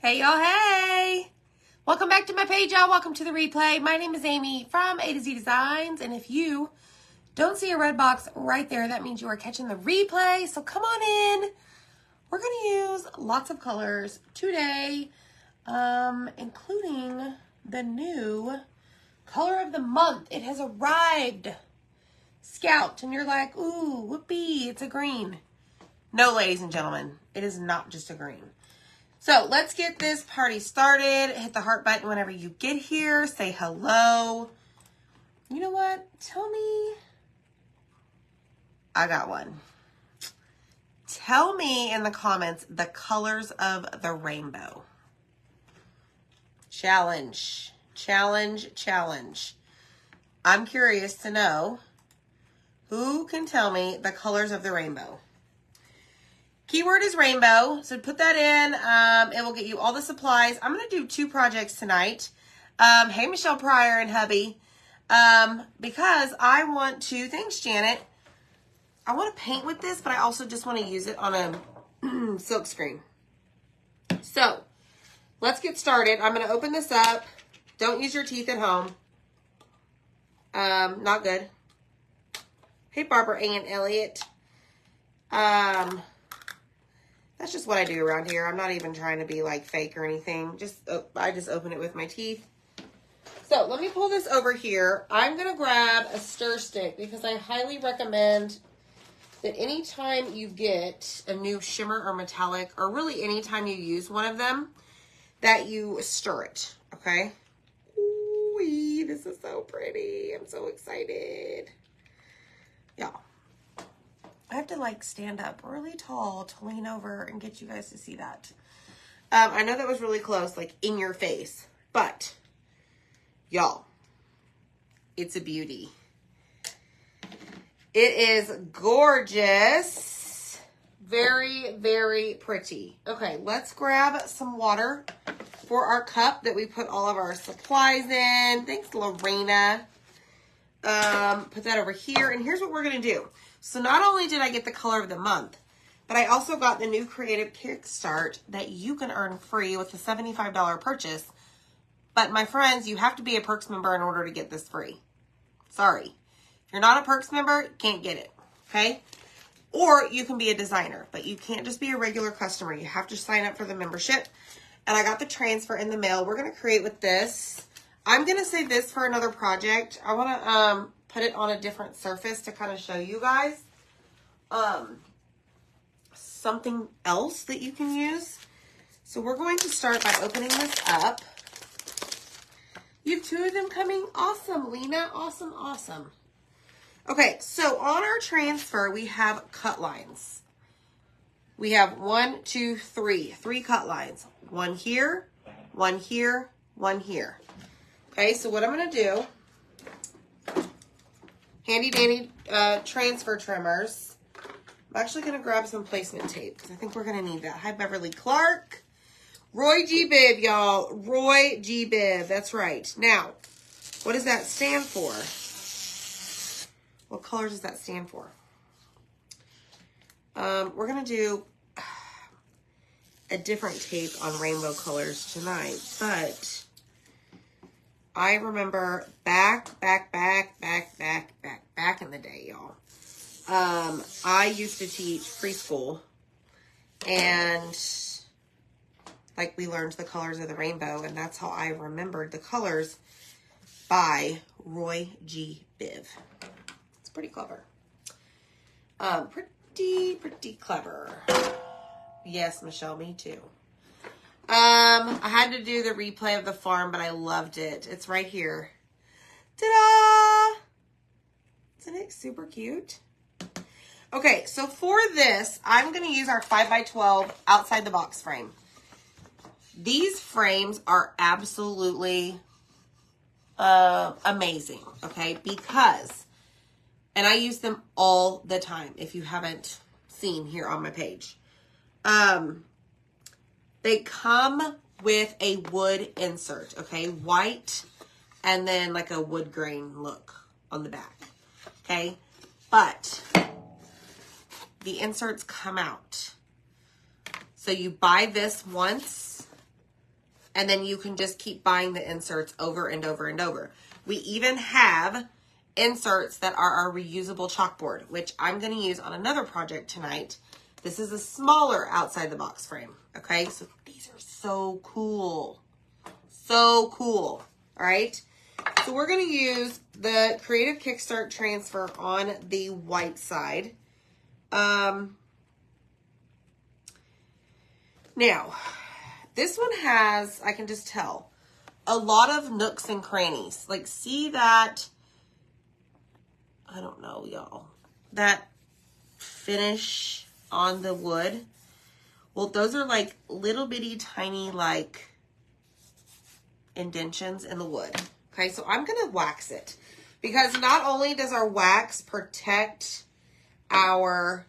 Hey y'all, hey! Welcome back to my page, y'all. Welcome to the replay. My name is Amy from A to Z Designs, and if you don't see a red box right there, that means you are catching the replay. So come on in. We're going to use lots of colors today, including the new color of the month. It has arrived. Scout, and you're like, ooh, whoopee, it's a green. No, ladies and gentlemen, it is not just a green. So let's get this party started. Hit the heart button whenever you get here. Say hello. You know what? Tell me. I got one. Tell me in the comments the colors of the rainbow. Challenge. Challenge. Challenge. I'm curious to know who can tell me the colors of the rainbow. Keyword is rainbow, so put that in. It will get you all the supplies. I'm going to do 2 projects tonight. Hey, Michelle Pryor and hubby. Because I want to, thanks Janet, I want to paint with this, but I also just want to use it on a silk screen. So, let's get started. I'm going to open this up. Don't use your teeth at home. Not good. Hey, Barbara Ann Elliott. That's just what I do around here. I'm not even trying to be like fake or anything. I just open it with my teeth. So let me pull this over here. I'm going to grab a stir stick because I highly recommend that anytime you get a new shimmer or metallic, or really anytime you use one of them, that you stir it, okay? Ooh, this is so pretty. I'm so excited. Y'all. I have to like stand up really tall to lean over and get you guys to see that. I know that was really close, like in your face, but y'all, it's a beauty. It is gorgeous. Very, very pretty. Okay, let's grab some water for our cup that we put all of our supplies in. Thanks, Lorena. Put that over here, and here's what we're going to do. So not only did I get the color of the month, but I also got the new Creative Kickstart that you can earn free with a $75 purchase. But my friends, you have to be a Perks member in order to get this free. Sorry. If you're not a Perks member, you can't get it, okay? Or you can be a designer, but you can't just be a regular customer. You have to sign up for the membership. And I got the transfer in the mail. We're going to create with this. I'm going to save this for another project. I want to put it on a different surface to kind of show you guys something else that you can use. So we're going to start by opening this up. You have 2 of them coming. Awesome, Lena. Awesome, awesome. Okay, so on our transfer, we have cut lines. We have 1, 2, 3. 3 cut lines. 1 here, 1 here, 1 here. Okay, so what I'm going to do, handy dandy transfer trimmers. I'm actually going to grab some placement tape because I think we're going to need that. Hi, Beverly Clark. Roy G. Biv, y'all. Roy G. Biv. That's right. Now, what does that stand for? What colors does that stand for? We're going to do a different take on rainbow colors tonight, but I remember back in the day, y'all. I used to teach preschool, and like we learned the colors of the rainbow, and that's how I remembered the colors by Roy G. Biv. It's pretty clever. Pretty clever. Yes, Michelle, me too. I had to do the replay of the farm, but I loved it. It's right here. Ta-da! Isn't it super cute? Okay, so for this, I'm going to use our 5x12 outside the box frame. These frames are absolutely amazing, okay? Because, and I use them all the time, if you haven't seen here on my page. They come with a wood insert, okay? White and then like a wood grain look on the back, okay? But the inserts come out. So you buy this once And then you can just keep buying the inserts over and over and over. We even have inserts that are our reusable chalkboard, which I'm going to use on another project tonight. This is a smaller outside the box frame. Okay, so these are so cool. So cool. All right. So we're going to use the Creative Kickstart transfer on the white side. Now, this one has, I can just tell, a lot of nooks and crannies. Like, see that, I don't know, y'all, that finish on the wood? Well, those are like little bitty tiny like indentions in the wood. Okay, so I'm going to wax it because not only does our wax protect our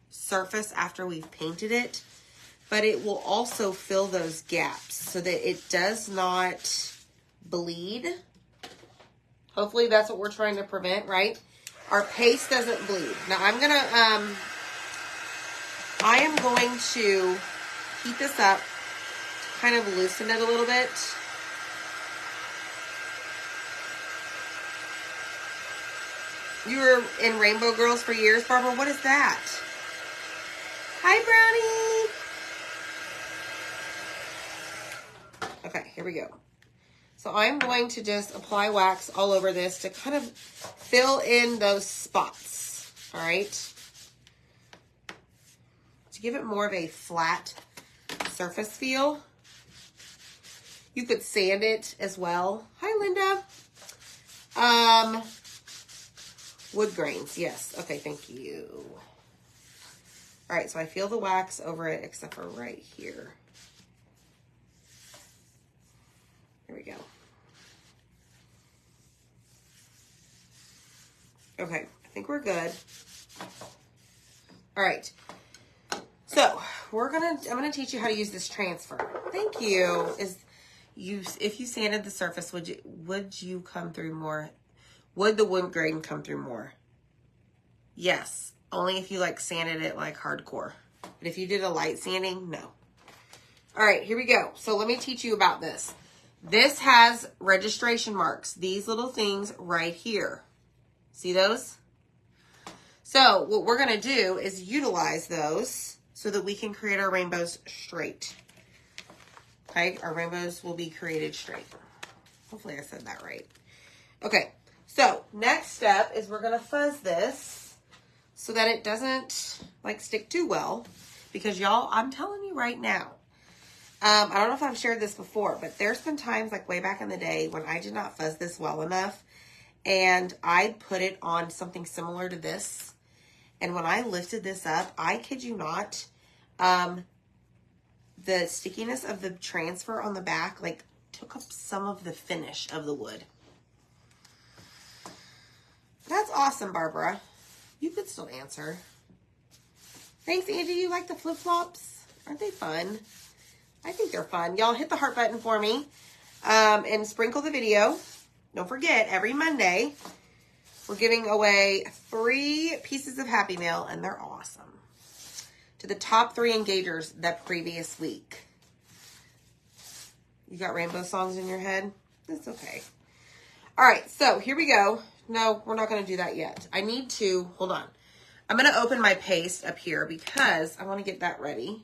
surface after we've painted it, but it will also fill those gaps so that it does not bleed. Hopefully that's what we're trying to prevent, right? Our paste doesn't bleed. Now I am going to heat this up, kind of loosen it a little bit. You were in Rainbow Girls for years, Barbara. What is that? Hi, Brownie. Okay, here we go. So I'm going to just apply wax all over this to kind of fill in those spots. All right. To give it more of a flat surface feel. You could sand it as well. Hi, Linda. Wood grains, yes. Okay, thank you. All right, so I feel the wax over it except for right here. Here we go. Okay, I think we're good. All right. So I'm gonna teach you how to use this transfer. Thank you. If you sanded the surface, would you come through more? Would the wood grain come through more? Yes, only if you like sanded it like hardcore. But if you did a light sanding, no. All right, here we go. So let me teach you about this. This has registration marks. These little things right here. See those? So what we're gonna do is utilize those so that we can create our rainbows straight. Okay, our rainbows will be created straight. Hopefully I said that right. Okay. So next step is we're going to fuzz this so that it doesn't like stick too well, because y'all, I'm telling you right now, I don't know if I've shared this before, but there's been times like way back in the day when I did not fuzz this well enough and I put it on something similar to this. And when I lifted this up, I kid you not, the stickiness of the transfer on the back like took up some of the finish of the wood. That's awesome, Barbara. You could still answer. Thanks, Angie. You like the flip-flops? Aren't they fun? I think they're fun. Y'all hit the heart button for me and sprinkle the video. Don't forget, every Monday, we're giving away 3 pieces of Happy Mail, and they're awesome, to the top 3 engagers that previous week. You got rainbow songs in your head? That's okay. All right, so here we go. No, we're not going to do that yet. I need to, hold on. I'm going to open my paste up here because I want to get that ready.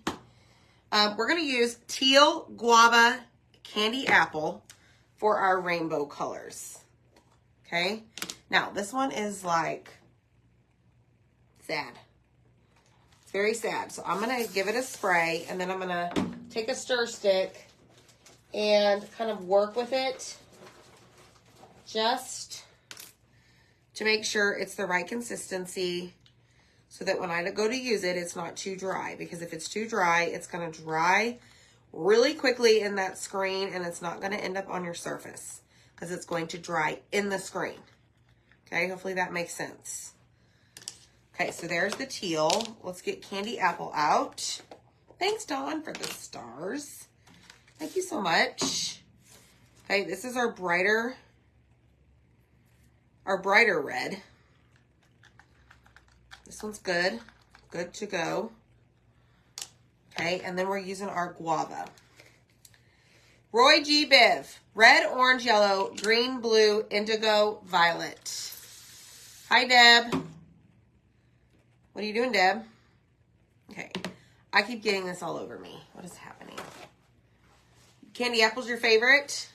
We're going to use teal, guava, candy apple for our rainbow colors. Okay. Now, this one is like sad. It's very sad. So I'm going to give it a spray, and then I'm going to take a stir stick and kind of work with it just to make sure it's the right consistency so that when I go to use it, it's not too dry. Because if it's too dry, it's going to dry really quickly in that screen, and it's not going to end up on your surface because it's going to dry in the screen. Okay, hopefully that makes sense. Okay, so there's the teal. Let's get candy apple out. Thanks, Dawn, for the stars. Thank you so much. Okay, this is our brighter red. This one's good. Good to go. Okay, and then we're using our guava. Roy G. Biv. Red, orange, yellow, green, blue, indigo, violet. Hi, Deb. What are you doing, Deb? Okay. I keep getting this all over me. What is happening? Candy apple's your favorite?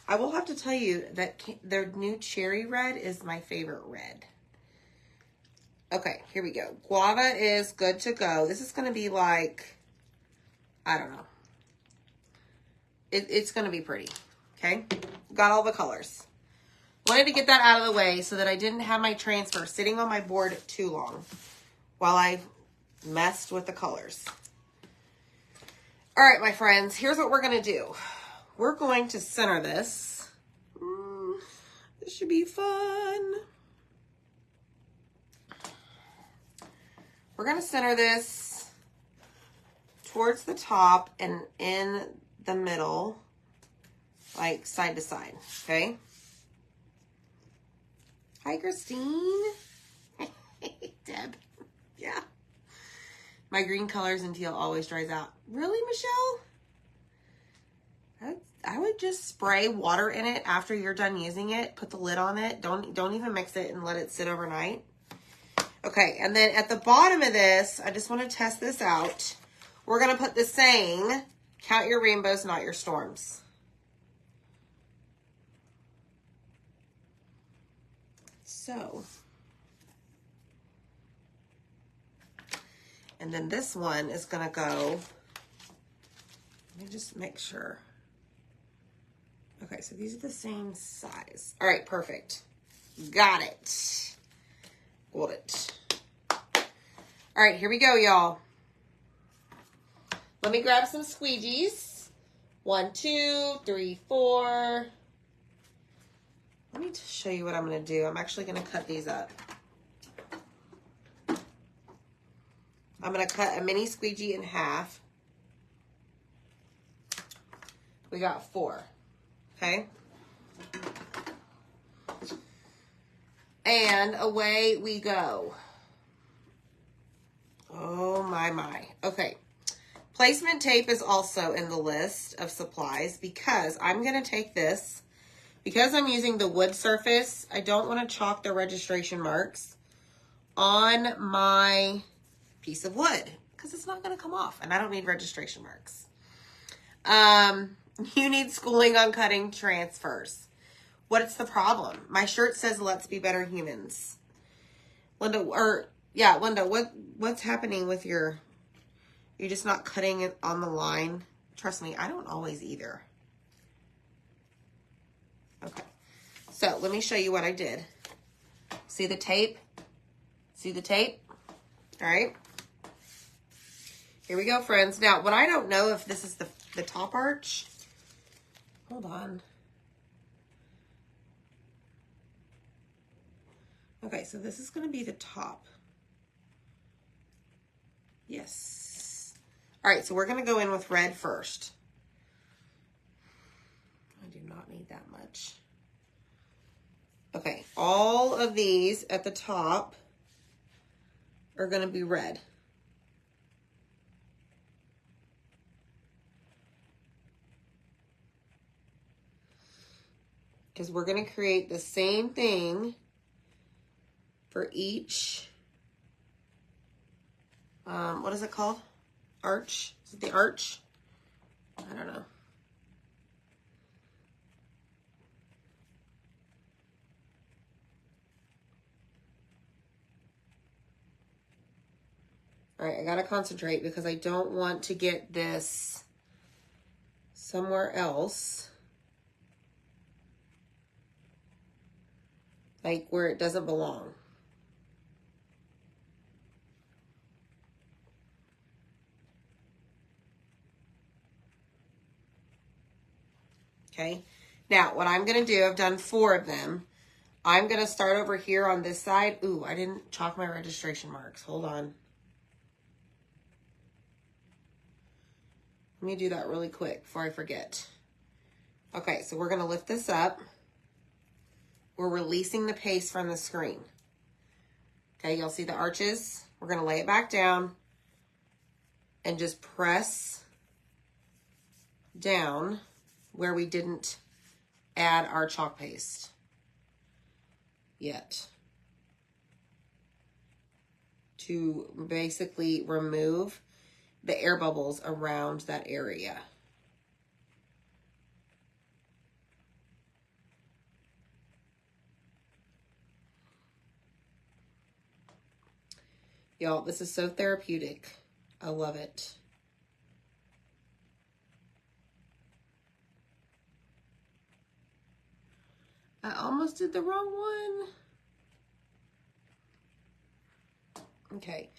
I will have to tell you that their new cherry red is my favorite red. Okay, here we go. Guava is good to go. This is going to be like, I don't know. It's going to be pretty. Okay? Got all the colors. Wanted to get that out of the way so that I didn't have my transfer sitting on my board too long while I messed with the colors. All right, my friends, here's what we're going to do. We're going to center this. This should be fun. We're going to center this towards the top and in the middle, like side to side, okay? Hi, Christine. Hey, Deb. Yeah. My green colors and teal always dries out. Really, Michelle? I would just spray water in it after you're done using it. Put the lid on it. Don't even mix it and let it sit overnight. Okay, and then at the bottom of this, I just want to test this out. We're going to put the saying, count your rainbows, not your storms. So, and then this one is going to go, let me just make sure. Okay, so these are the same size. All right, perfect. Got it. Got it. All right, here we go, y'all. Let me grab some squeegees. 1, 2, 3, 4. Let me just show you what I'm going to do. I'm actually going to cut these up. I'm going to cut a mini squeegee in half. We got 4. Okay? And away we go. Oh, my. Okay. Placement tape is also in the list of supplies because I'm going to take this. Because I'm using the wood surface, I don't want to chalk the registration marks on my piece of wood because it's not going to come off and I don't need registration marks. You need schooling on cutting transfers. What's the problem? My shirt says, let's be better humans. Linda, what's happening with you're just not cutting it on the line? Trust me, I don't always either. Okay, so let me show you what I did. See the tape? See the tape? All right. Here we go, friends. Now, what I don't know if this is the top arch. Hold on. Okay, so this is going to be the top. Yes. All right, so we're going to go in with red first. I do not need that much. Okay, all of these at the top are going to be red. Because we're going to create the same thing for each, what is it called? Arch? Is it the arch? I don't know. All right, I gotta concentrate because I don't want to get this somewhere else. Like where it doesn't belong. Okay, now what I'm gonna do, I've done 4 of them. I'm gonna start over here on this side. Ooh, I didn't chalk my registration marks. Hold on. Let me do that really quick before I forget. Okay, so we're gonna lift this up. We're releasing the paste from the screen. Okay, you'll see the arches. We're gonna lay it back down and just press down where we didn't add our chalk paste yet, to basically remove the air bubbles around that area. Y'all, this is so therapeutic. I love it. I almost did the wrong one. Okay,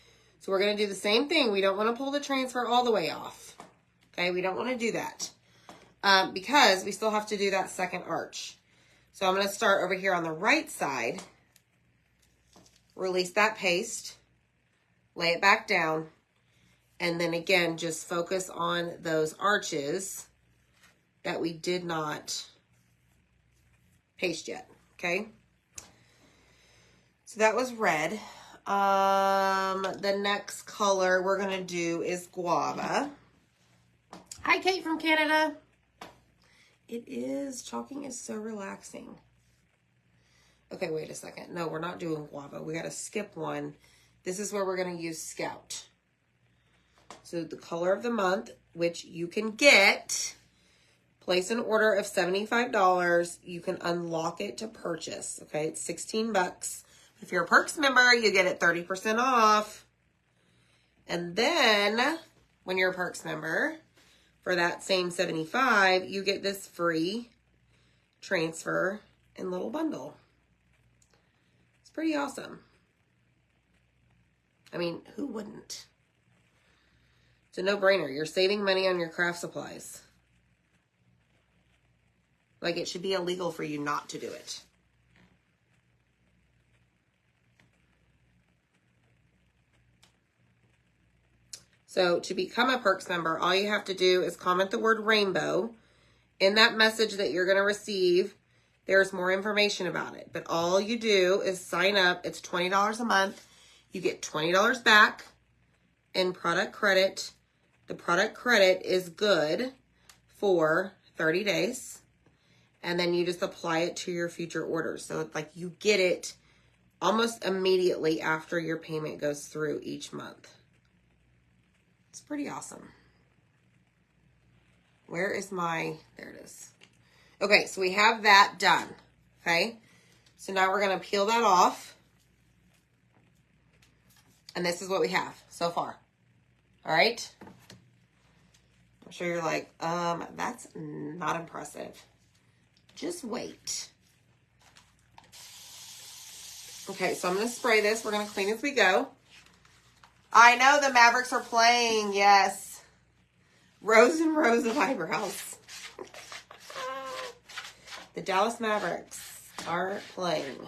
so we're going to do the same thing. We don't want to pull the transfer all the way off. Okay, we don't want to do that because we still have to do that second arch. So I'm going to start over here on the right side, release that paste, lay it back down, and then again, just focus on those arches that we did not paste yet, okay? So that was red. The next color we're going to do is guava. Hi, Kate from Canada. It is, chalking is so relaxing. Okay, wait a second. No, we're not doing guava. We got to skip one. This is where we're going to use Scout. So the color of the month, which you can get, place an order of $75. You can unlock it to purchase. Okay, it's 16 bucks. If you're a Perks member, you get it 30% off. And then when you're a Perks member, for that same $75, you get this free transfer and little bundle. It's pretty awesome. I mean, who wouldn't? It's a no-brainer. You're saving money on your craft supplies. Like, it should be illegal for you not to do it. So to become a Perks member, all you have to do is comment the word rainbow. In that message that you're going to receive, there's more information about it. But all you do is sign up. It's $20 a month. You get $20 back in product credit. The product credit is good for 30 days. And then you just apply it to your future orders. So it's like you get it almost immediately after your payment goes through each month. It's pretty awesome. Where is my, there it is. Okay, so we have that done. Okay, so now we're going to peel that off. And this is what we have so far. All right. I'm sure you're like, that's not impressive. Just wait. Okay, so I'm going to spray this. We're going to clean as we go. I know the Mavericks are playing. Yes. Rows and rows of eyebrows. The Dallas Mavericks are playing.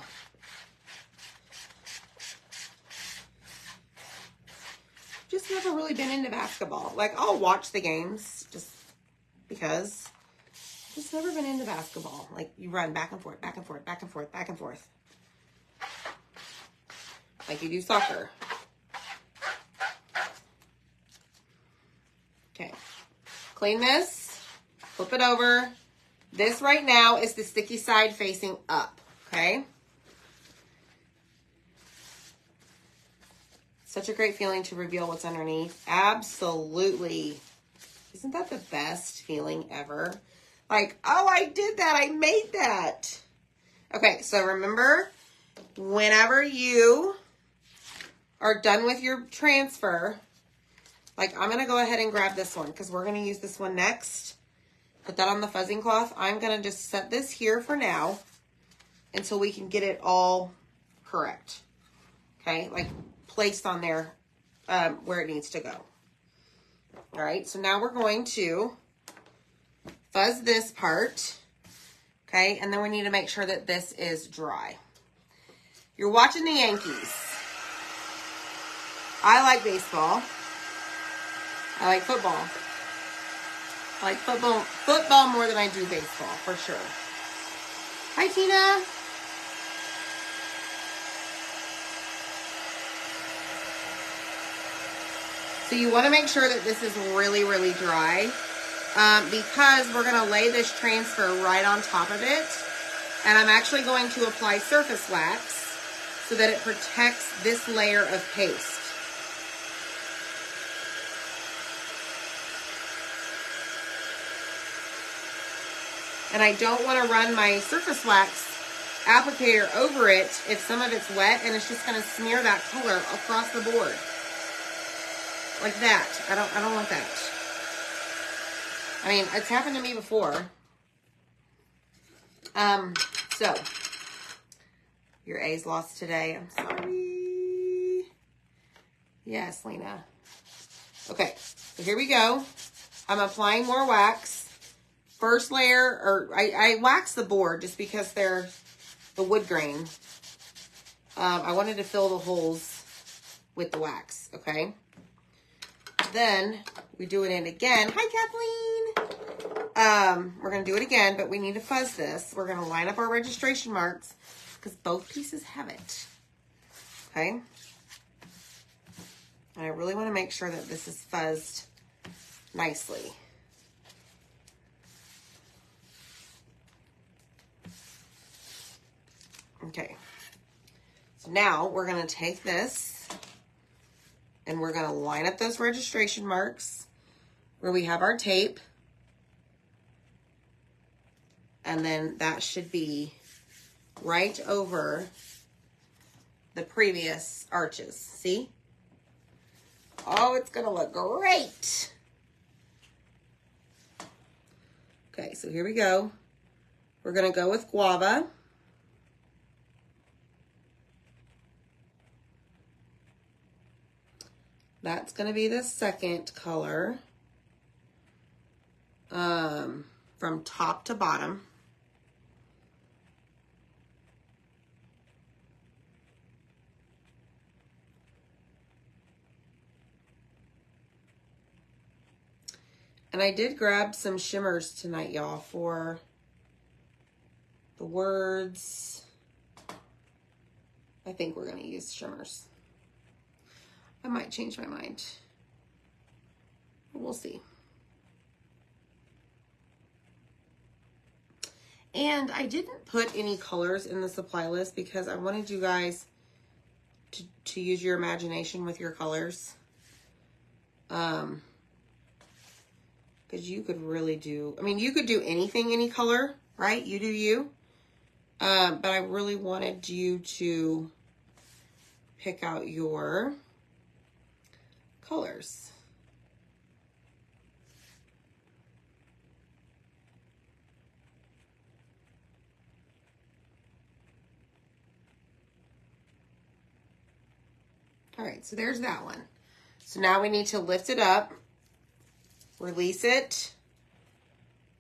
Just never really been into basketball. Like, I'll watch the games just because. Just never been into basketball. Like, you run back and forth, back and forth, back and forth, back and forth. Like you do soccer. Okay. Clean this. Flip it over. This right now is the sticky side facing up. Okay. Such a great feeling to reveal what's underneath. Absolutely. Isn't that the best feeling ever? Like, oh, I did that. I made that. Okay, so remember, whenever you are done with your transfer, like I'm going to go ahead and grab this one because we're going to use this one next. Put that on the fuzzing cloth. I'm going to just set this here for now until we can get it all correct. Okay, like placed on there where it needs to go. All right, so now we're going to fuzz this part. Okay, and then we need to make sure that this is dry. You're watching the Yankees. I like baseball. I like football. I like football more than I do baseball, for sure. Hi, Tina. So you want to make sure that this is really, really dry. because we're going to lay this transfer right on top of it. And I'm actually going to apply surface wax so that it protects this layer of paste. And I don't want to run my surface wax applicator over it if some of it's wet, and it's just going to smear that color across the board. Like that. I don't want that. I mean, it's happened to me before. So your A's lost today. I'm sorry. Yes, Lena. Okay, so here we go. I'm applying more wax. First layer, or I wax the board just because they're the wood grain. I wanted to fill the holes with the wax, okay? Then we do it in again. Hi, Kathleen. We're going to do it again, but we need to fuzz this. We're going to line up our registration marks because both pieces have it, okay? And I really want to make sure that this is fuzzed nicely. Okay, so now we're going to take this and we're going to line up those registration marks where we have our tape. And then that should be right over the previous arches. See? Oh, it's going to look great. Okay, so here we go. We're going to go with guava. That's going to be the second color from top to bottom. And I did grab some shimmers tonight, y'all, for the words. I think we're going to use shimmers. I might change my mind. We'll see. And I didn't put any colors in the supply list because I wanted you guys to use your imagination with your colors. Because you could really do, I mean, you could do anything, any color, right? You do you. But I really wanted you to pick out your colors. All right, so there's that one. So now we need to lift it up, release it,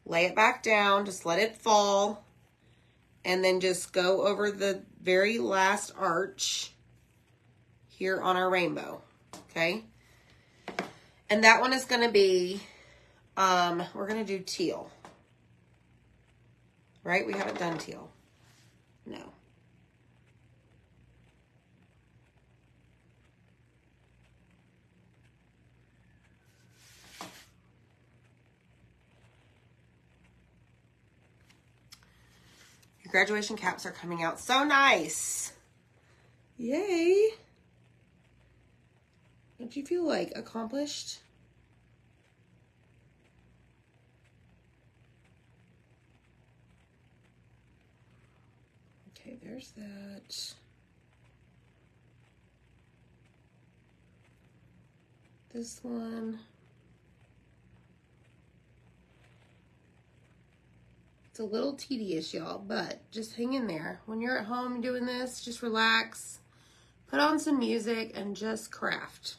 lay it back down, just let it fall, and then just go over the very last arch here on our rainbow, okay? And that one is going to be, we're going to do teal. Right? We haven't done teal. No. Your graduation caps are coming out so nice. Yay. Don't you feel like accomplished? Okay, there's that. This one. It's a little tedious, y'all, but just hang in there. When you're at home doing this, just relax, put on some music, and just craft.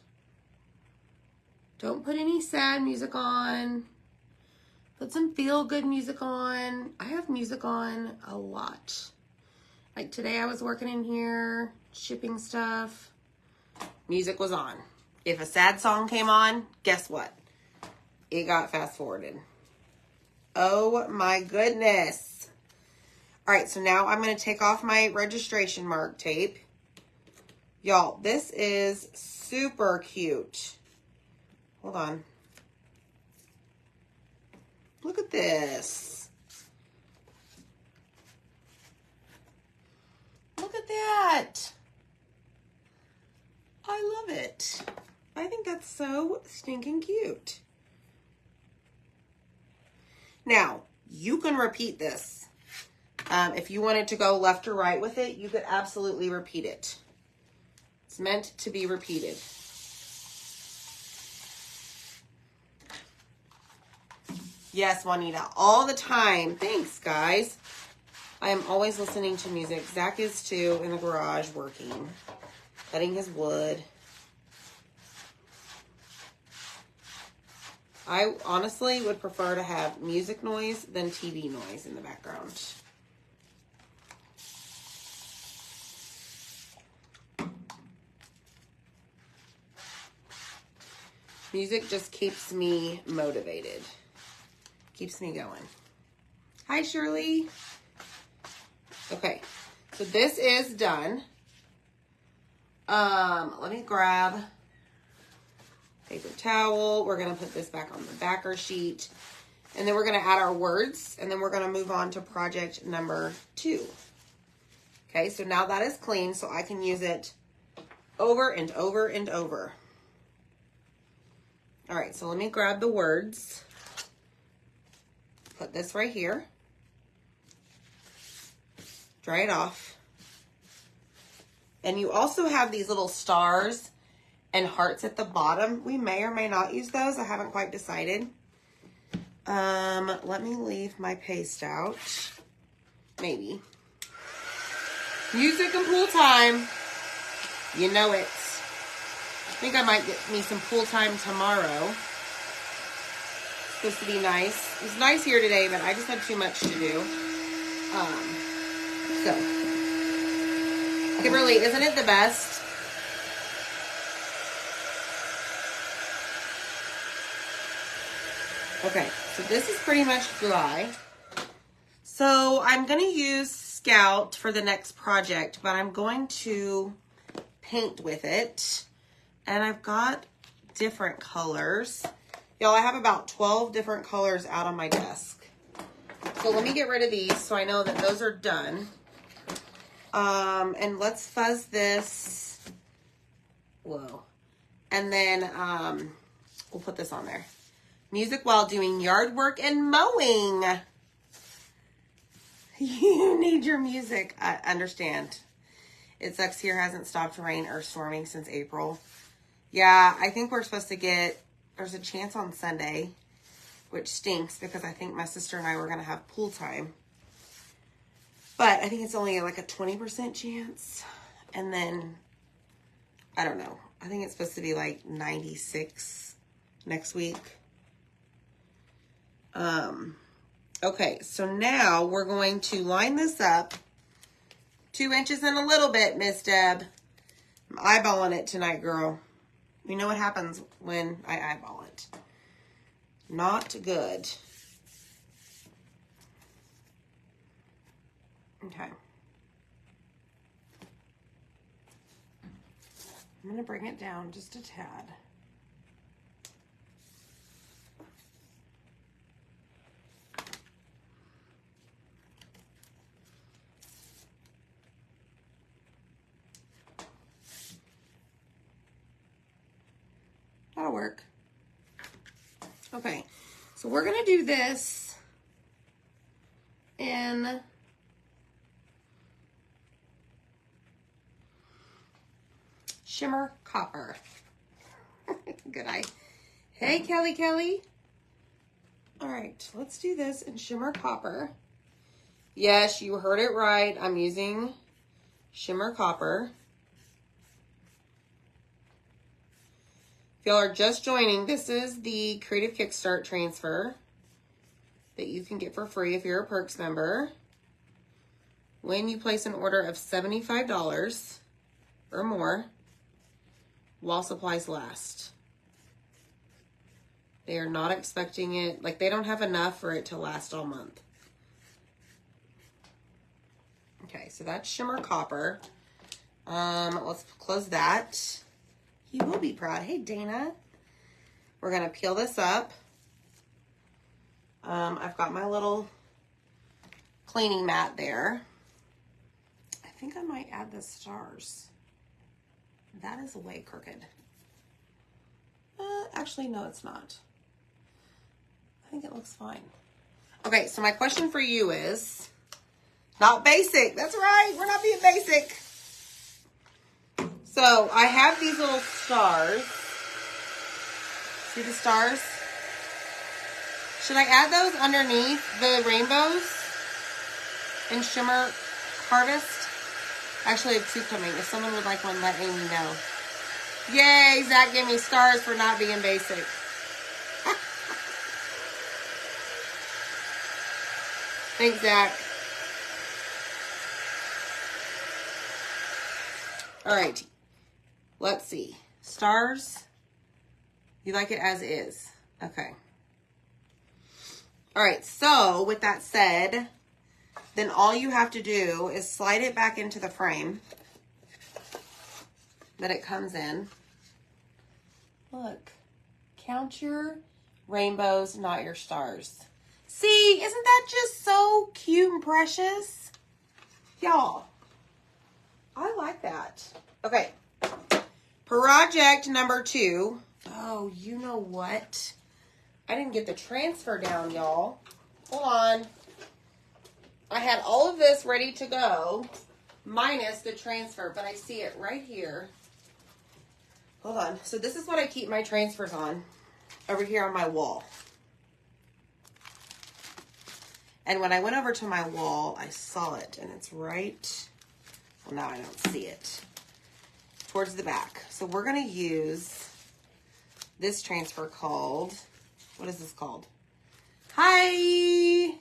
Don't put any sad music on. Put some feel-good music on. I have music on a lot. Like today I was working in here, shipping stuff. Music was on. If a sad song came on, guess what? It got fast-forwarded. Oh my goodness. All right, so now I'm going to take off my registration mark tape. Y'all, this is super cute. Hold on. Look at this. Look at that. I love it. I think that's so stinking cute. Now, you can repeat this. If you wanted to go left or right with it, you could absolutely repeat it. It's meant to be repeated. Yes, Juanita, all the time. Thanks, guys. I am always listening to music. Zach is too, in the garage working, cutting his wood. I honestly would prefer to have music noise than TV noise in the background. Music just keeps me motivated. Keeps me going. Hi, Shirley. Okay, so this is done. Let me grab paper towel. We're going to put this back on the backer sheet. And then we're going to add our words. And then we're going to move on to project number 2. Okay, so now that is clean, so I can use it over and over and over. All right, so let me grab the words. Put this right here. Dry it off. And you also have these little stars and hearts at the bottom. We may or may not use those. I haven't quite decided. Let me leave my paste out. Maybe. Music and pool time. You know it. I think I might get me some pool time tomorrow. It's supposed to be nice. It was nice here today, but I just had too much to do. So, Kimberly, isn't it the best? Okay, so this is pretty much dry. So I'm going to use Scout for the next project, but I'm going to paint with it. And I've got different colors. Y'all, I have about 12 different colors out on my desk. So let me get rid of these so I know that those are done. And let's fuzz this. Whoa. And then we'll put this on there. Music while doing yard work and mowing. You need your music. I understand. It sucks here hasn't stopped rain or storming since April. Yeah, I think we're supposed to get, there's a chance on Sunday, which stinks because I think my sister and I were going to have pool time. But I think it's only like a 20% chance. And then, I don't know. I think it's supposed to be like 96 next week. Okay, so now we're going to line this up. 2 inches and a little bit, Miss Deb. I'm eyeballing it tonight, girl. You know what happens when I eyeball it. Not good. Okay. I'm going to bring it down just a tad. That'll work. Okay, so we're going to do this in Shimmer Copper. Good eye. Hey, Kelly. All right, let's do this in Shimmer Copper. Yes, you heard it right. I'm using Shimmer Copper. If y'all are just joining, this is the Creative Kickstart transfer that you can get for free if you're a Perks member. When you place an order of $75 or more, while supplies last. They are not expecting it, like they don't have enough for it to last all month. Okay, so that's Shimmer Copper. Let's close that. He will be proud. Hey, Dana. We're going to peel this up. I've got my little cleaning mat there. I think I might add the stars. That is way crooked. Actually, no, it's not. I think it looks fine. Okay, so my question for you is, not basic. That's right, we're not being basic. So I have these little stars. See the stars? Should I add those underneath the rainbows in Shimmer Harvest? Actually, I have two coming. If someone would like one, let Amy know. Yay, Zach gave me stars for not being basic. Thanks, Zach. All right. Let's see. Stars. You like it as is. Okay. All right. So with that said, then all you have to do is slide it back into the frame that it comes in. Look. Count your rainbows, not your stars. See, isn't that just so cute and precious? Y'all, I like that. Okay. Project number 2. Oh, you know what? I didn't get the transfer down, y'all. Hold on. I had all of this ready to go, minus the transfer, but I see it right here. Hold on. So this is what I keep my transfers on, over here on my wall. And when I went over to my wall, I saw it, and it's right, well, now I don't see it, towards the back. So we're going to use this transfer called, what is this called? Hi!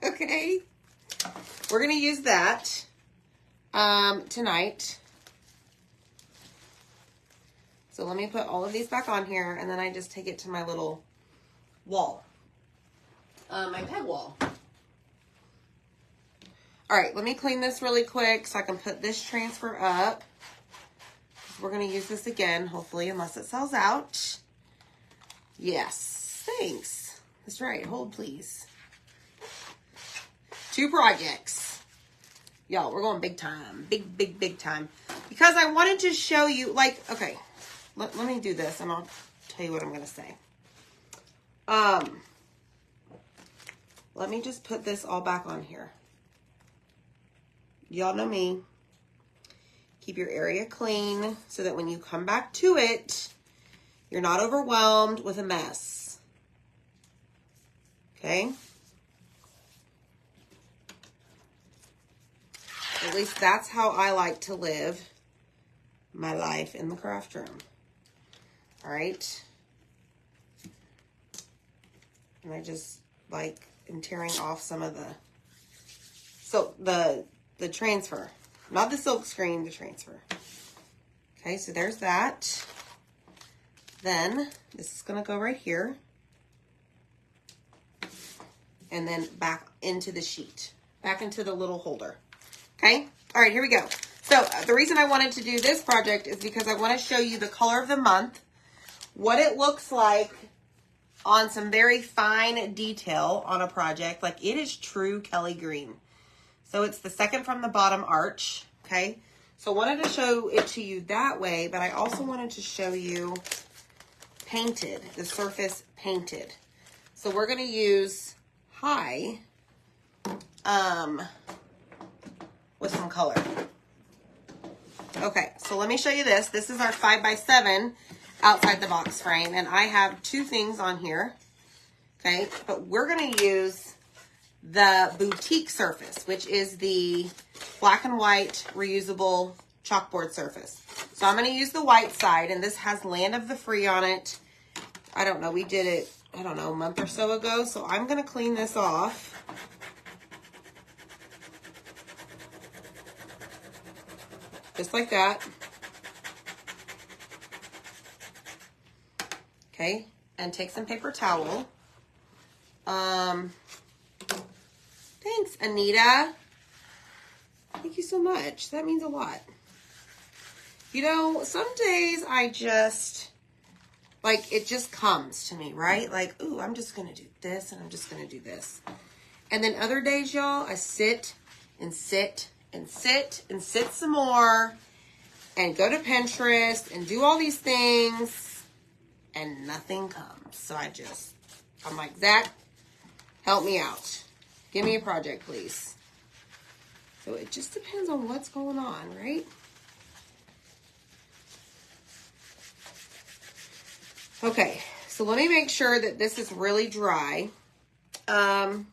Okay. We're going to use that tonight. So let me put all of these back on here, and then I just take it to my little wall. My peg wall. All right, let me clean this really quick so I can put this transfer up. We're going to use this again, hopefully, unless it sells out. Yes, thanks. That's right, hold please. 2 projects. Y'all, we're going big time. Big time. Because I wanted to show you, like, okay, let me do this and I'll tell you what I'm going to say. Let me just put this all back on here. Y'all know me. Keep your area clean so that when you come back to it, you're not overwhelmed with a mess. Okay? At least that's how I like to live my life in the craft room. All right? And I just like am tearing off some of the silk, the transfer. Not the silk screen, the transfer. Okay, so there's that. Then this is going to go right here. And then back into the sheet. Back into the little holder. Okay? All right, here we go. So the reason I wanted to do this project is because I want to show you the color of the month. What it looks like on some very fine detail on a project. Like it is true Kelly green. So it's the second from the bottom arch. Okay? So I wanted to show it to you that way, but I also wanted to show you painted, the surface painted. So we're going to use high with some color. Okay, so let me show you this. This is our 5x7 outside the box frame, and I have 2 things on here. Okay, but we're going to use the boutique surface, which is the black and white reusable chalkboard surface. So I'm going to use the white side, and this has Land of the Free on it. I don't know, we did it, I don't know, a month or so ago. So I'm going to clean this off. Just like that. Okay, and take some paper towel. Thanks, Anita. Thank you so much. That means a lot. You know, some days I just Like, it just comes to me, right? Like, ooh, I'm just going to do this and I'm just going to do this. And then other days, y'all, I sit and sit and sit and sit some more and go to Pinterest and do all these things and nothing comes. So I'm like, Zach, help me out. Give me a project, please. So it just depends on what's going on, right? Okay, so let me make sure that this is really dry. I'm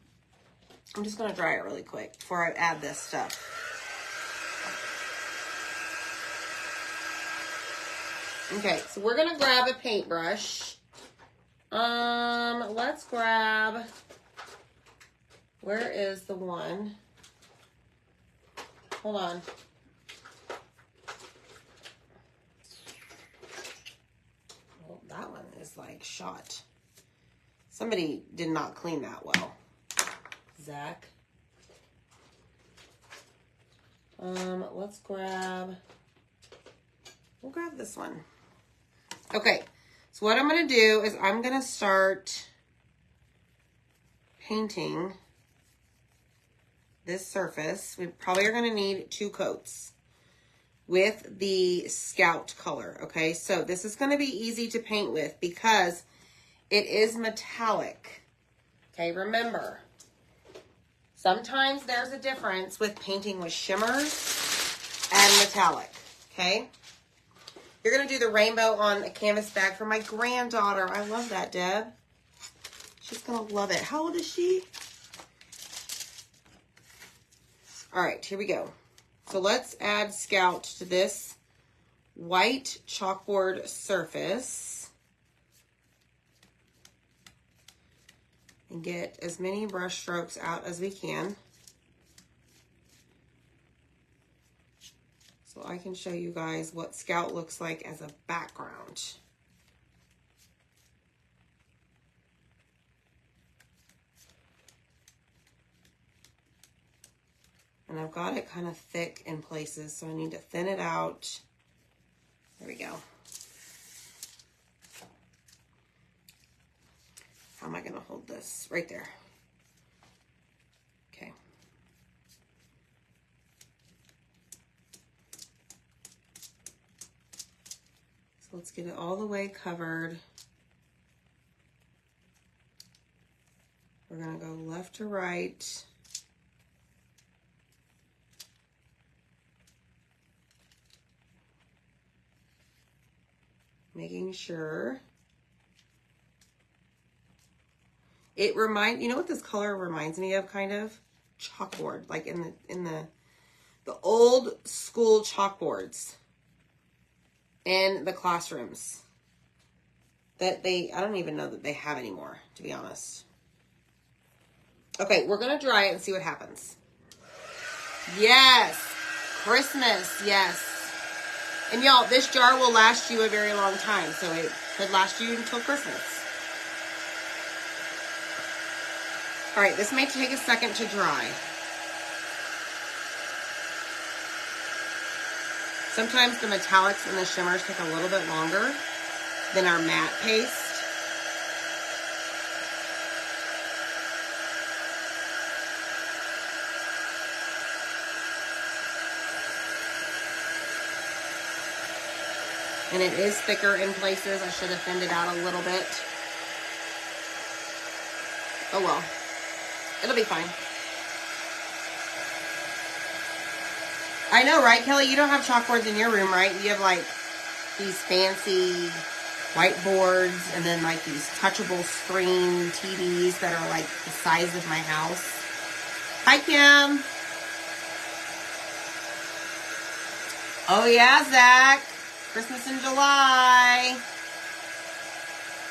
just going to dry it really quick before I add this stuff. Okay, so we're going to grab a paintbrush. Let's grab, where is the one? Hold on. Well, that one is like shot. Somebody did not clean that well. Zach. Let's grab, we'll grab this one. Okay, so what I'm going to do is I'm going to start painting this surface. We probably are going to need 2 coats with the Scout color, okay? So this is going to be easy to paint with because it is metallic, okay? Remember, sometimes there's a difference with painting with shimmers and metallic, okay? You're going to do the rainbow on a canvas bag for my granddaughter. I love that, Deb. She's going to love it. How old is she? All right, here we go. So let's add Scout to this white chalkboard surface. And get as many brush strokes out as we can. So I can show you guys what Scout looks like as a background. And I've got it kind of thick in places, so I need to thin it out. There we go. How am I going to hold this? Right there. Okay. So let's get it all the way covered. We're going to go left to right. Making sure. It you know what this color reminds me of, kind of? Chalkboard, like in the old school chalkboards in the classrooms that I don't even know that they have anymore, to be honest. Okay, we're going to dry it and see what happens. Yes, Christmas, yes. And y'all, this jar will last you a very long time, so it could last you until Christmas. All right, this may take a second to dry. Sometimes the metallics and the shimmers take a little bit longer than our matte paste. And it is thicker in places. I should have thinned it out a little bit. Oh well, it'll be fine. I know, right, Kelly? You don't have chalkboards in your room, right? You have like these fancy whiteboards and then like these touchable screen TVs that are like the size of my house. Hi, Kim. Oh yeah, Zach. Christmas in July.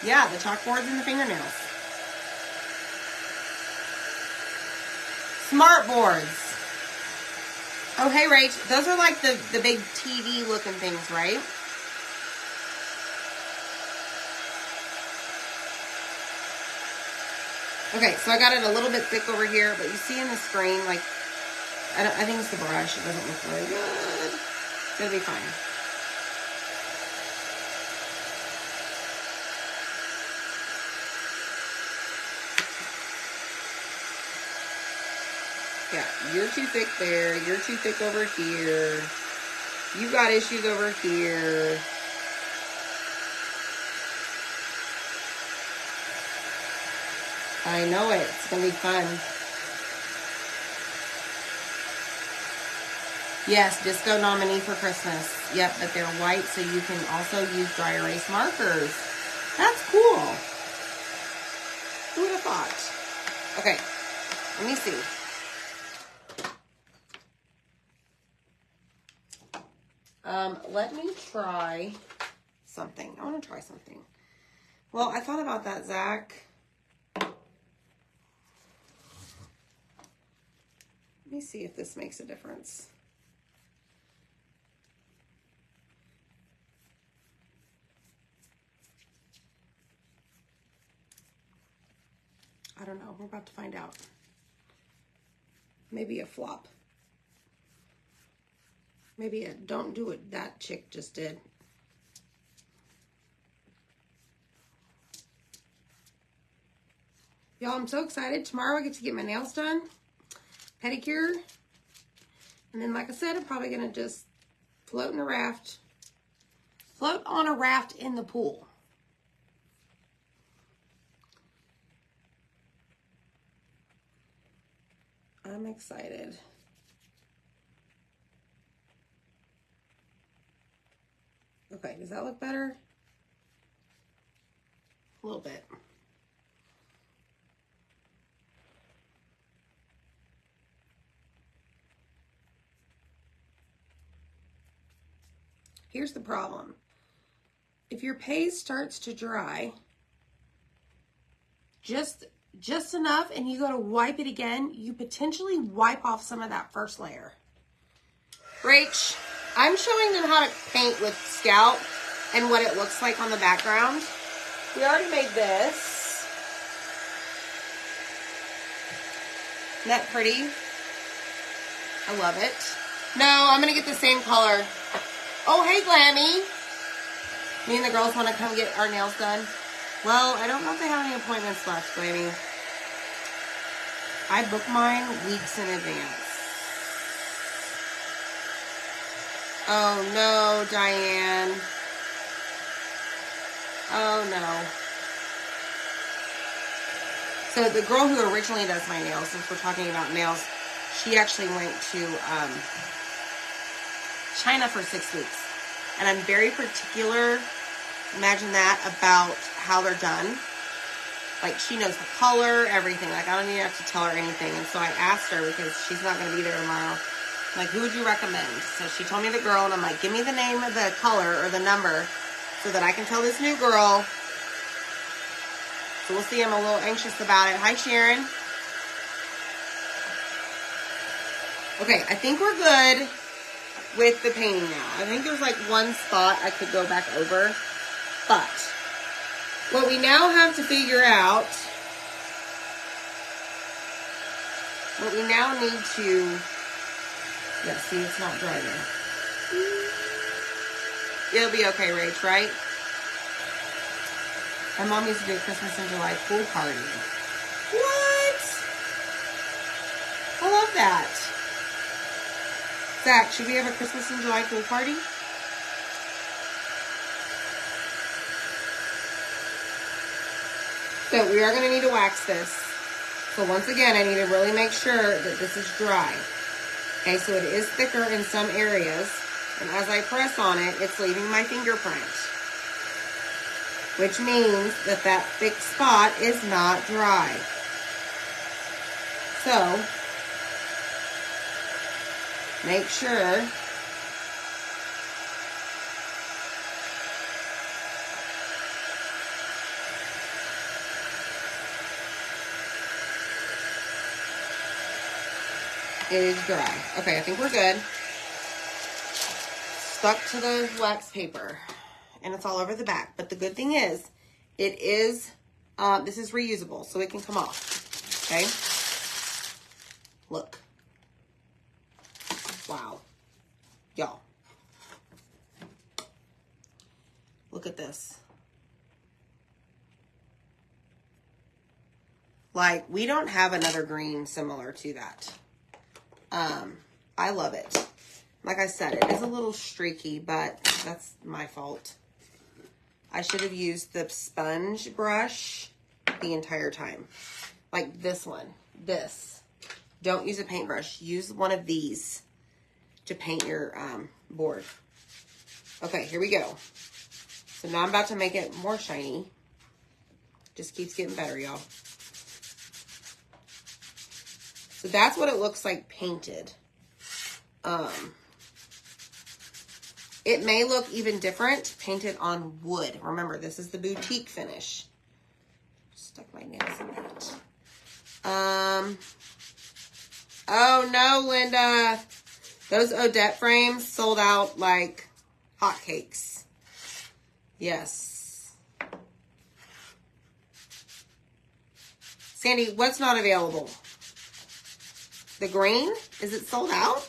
Yeah, the chalkboards and the fingernails. Smart boards. Oh, hey, Rach. Those are like the big TV looking things, right? Okay, so I got it a little bit thick over here, but you see in the screen, like, I think it's the brush. It doesn't look very good. It's going to be fine. Yeah, you're too thick there. You're too thick over here. You got issues over here. I know it. It's going to be fun. Yes, disco nominee for Christmas. Yep, but they're white, so you can also use dry erase markers. That's cool. Who would have thought? Okay, let me see. Let me try something. I want to try something. Well, I thought about that, Zach. Let me see if this makes a difference. I don't know. We're about to find out. Maybe a flop. Maybe a don't do it that chick just did. Y'all, I'm so excited. Tomorrow I get to get my nails done. Pedicure. And then, like I said, I'm probably going to just float in a raft. Float on a raft in the pool. I'm excited. Okay, does that look better? A little bit. Here's the problem. If your paste starts to dry, just enough, and you go to wipe it again, you potentially wipe off some of that first layer. Rach, I'm showing them how to paint with Scout and what it looks like on the background. We already made this. Isn't that pretty? I love it. No, I'm going to get the same color. Oh, hey, Glammy. Me and the girls want to come get our nails done. Well, I don't know if they have any appointments left, Glammy. I book mine weeks in advance. Oh, no, Diane. Oh, no. So the girl who originally does my nails, since we're talking about nails, she actually went to China for 6 weeks. And I'm very particular, imagine that, about how they're done. Like, she knows the color, everything. Like, I don't even have to tell her anything. And so I asked her, because she's not going to be there tomorrow, like, who would you recommend? So she told me the girl, and I'm like, give me the name of the color or the number so that I can tell this new girl. So we'll see. I'm a little anxious about it. Hi, Sharon. Okay, I think we're good with the painting now. I think there's like one spot I could go back over. But what we now have to figure out, what we now need to, yeah, see, it's not dry there. It'll be okay, Rach, right? My mom used to do a Christmas in July pool party. What? I love that. Zach, should we have a Christmas in July pool party? So we are going to need to wax this. So once again, I need to really make sure that this is dry. Okay, so it is thicker in some areas. And as I press on it, it's leaving my fingerprint. Which means that that thick spot is not dry. So, make sure it is dry. Okay, I think we're good. Stuck to the wax paper. And it's all over the back. But the good thing is, it is, this is reusable, so it can come off. Okay? Look. Wow. Y'all. Look at this. Like, we don't have another green similar to that. I love it. Like I said, it is a little streaky, but that's my fault. I should have used the sponge brush the entire time. Like this one, this. Don't use a paintbrush. Use one of these to paint your board. Okay, here we go. So now I'm about to make it more shiny. Just keeps getting better, y'all. So that's what it looks like painted. It may look even different painted on wood. Remember, this is the boutique finish. Stuck my nails in that. Oh no, Linda. Those Odette frames sold out like hotcakes. Yes. Sandy, what's not available? The green? Is it sold out?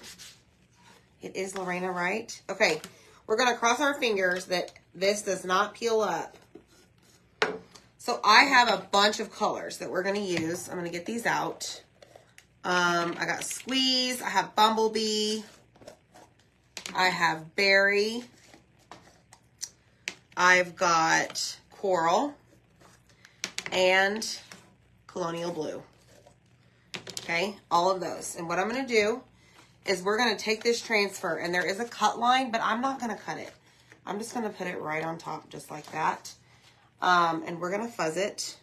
It is, Lorena, right? Okay, we're going to cross our fingers that this does not peel up. So I have a bunch of colors that we're going to use. I'm going to get these out. I got Squeeze. I have Bumblebee. I have Berry. I've got Coral. And Colonial Blue. Okay, all of those. And what I'm going to do is we're going to take this transfer, and there is a cut line, but I'm not going to cut it. I'm just going to put it right on top just like that. And we're going to fuzz it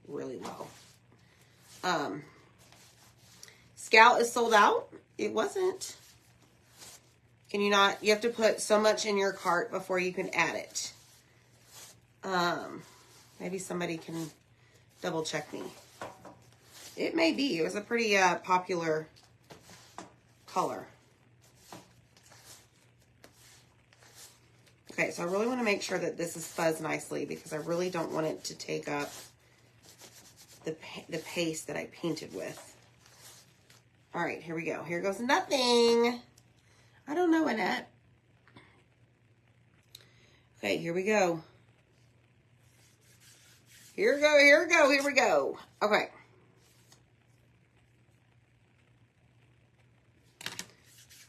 really low. Scout is sold out. It wasn't. Can you not? You have to put so much in your cart before you can add it. Maybe somebody can double check me. It may be. It was a pretty popular color. Okay, so I really want to make sure that this is fuzzed nicely because I really don't want it to take up the paste that I painted with. All right, here we go. Here goes nothing. I don't know, Annette. Okay, here we go. Here we go, here we go, here we go. Okay.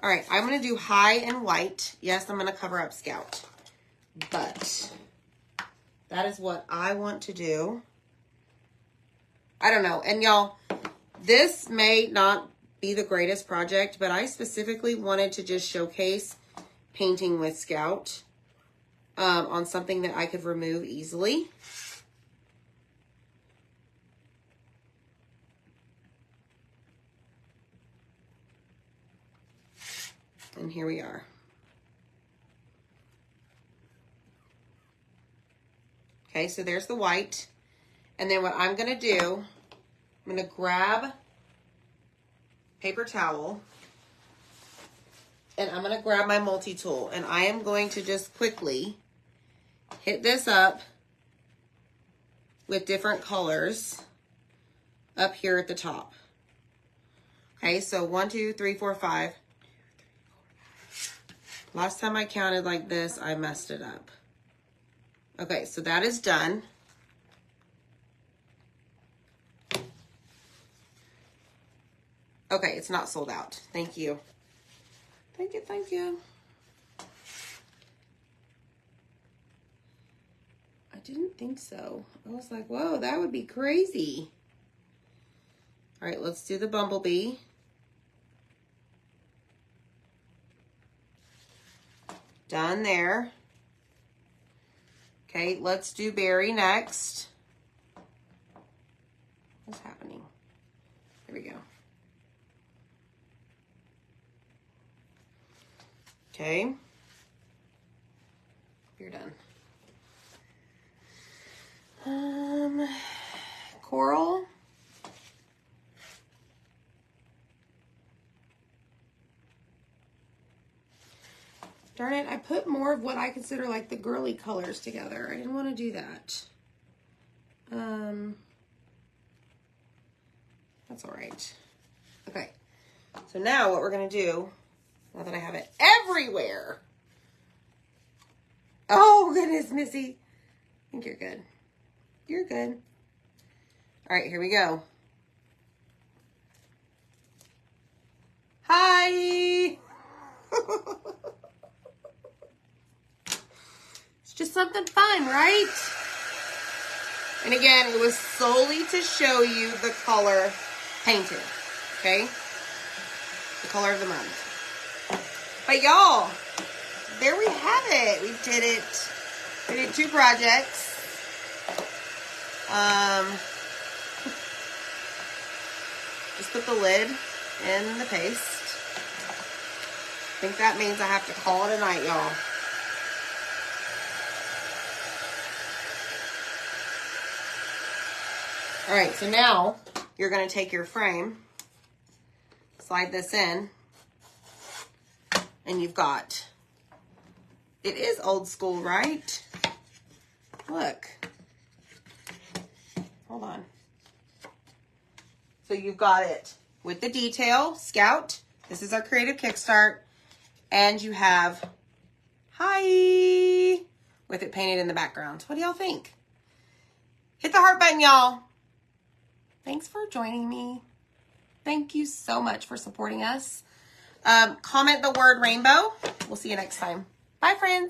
All right, I'm going to do high and white. Yes, I'm going to cover up Scout. But that is what I want to do. I don't know. And y'all, this may not be the greatest project, but I specifically wanted to just showcase painting with Scout on something that I could remove easily. And here we are. Okay, so there's the white. And then what I'm going to do, I'm going to grab paper towel. And I'm going to grab my multi-tool. And I am going to just quickly hit this up with different colors up here at the top. Okay, so 1, 2, 3, 4, 5. Last time I counted like this, I messed it up. Okay, so that is done. Okay, it's not sold out. Thank you. Thank you, thank you. I didn't think so. I was like, whoa, that would be crazy. All right, let's do the Bumblebee. Done there. Okay, let's do Berry next. What's happening? Here we go. Okay. You're done. Coral. Darn it, I put more of what I consider like the girly colors together. I didn't want to do that. That's all right. Okay, so now what we're going to do, now that I have it everywhere. Oh, goodness, Missy. I think you're good. You're good. All right, here we go. Hi. something fun, right? And again, it was solely to show you the color painted, okay? The color of the month. But y'all, there we have it. We did it. We did 2 projects. Just put the lid in the paste. I think that means I have to call it a night, y'all. All right, so now you're going to take your frame, slide this in, and you've got, it is old school, right? Look. Hold on. So you've got it with the detail, Scout. This is our Creative Kickstart. And you have hi with it painted in the background. What do y'all think? Hit the heart button, y'all. Thanks for joining me. Thank you so much for supporting us. Comment the word rainbow. We'll see you next time. Bye, friends.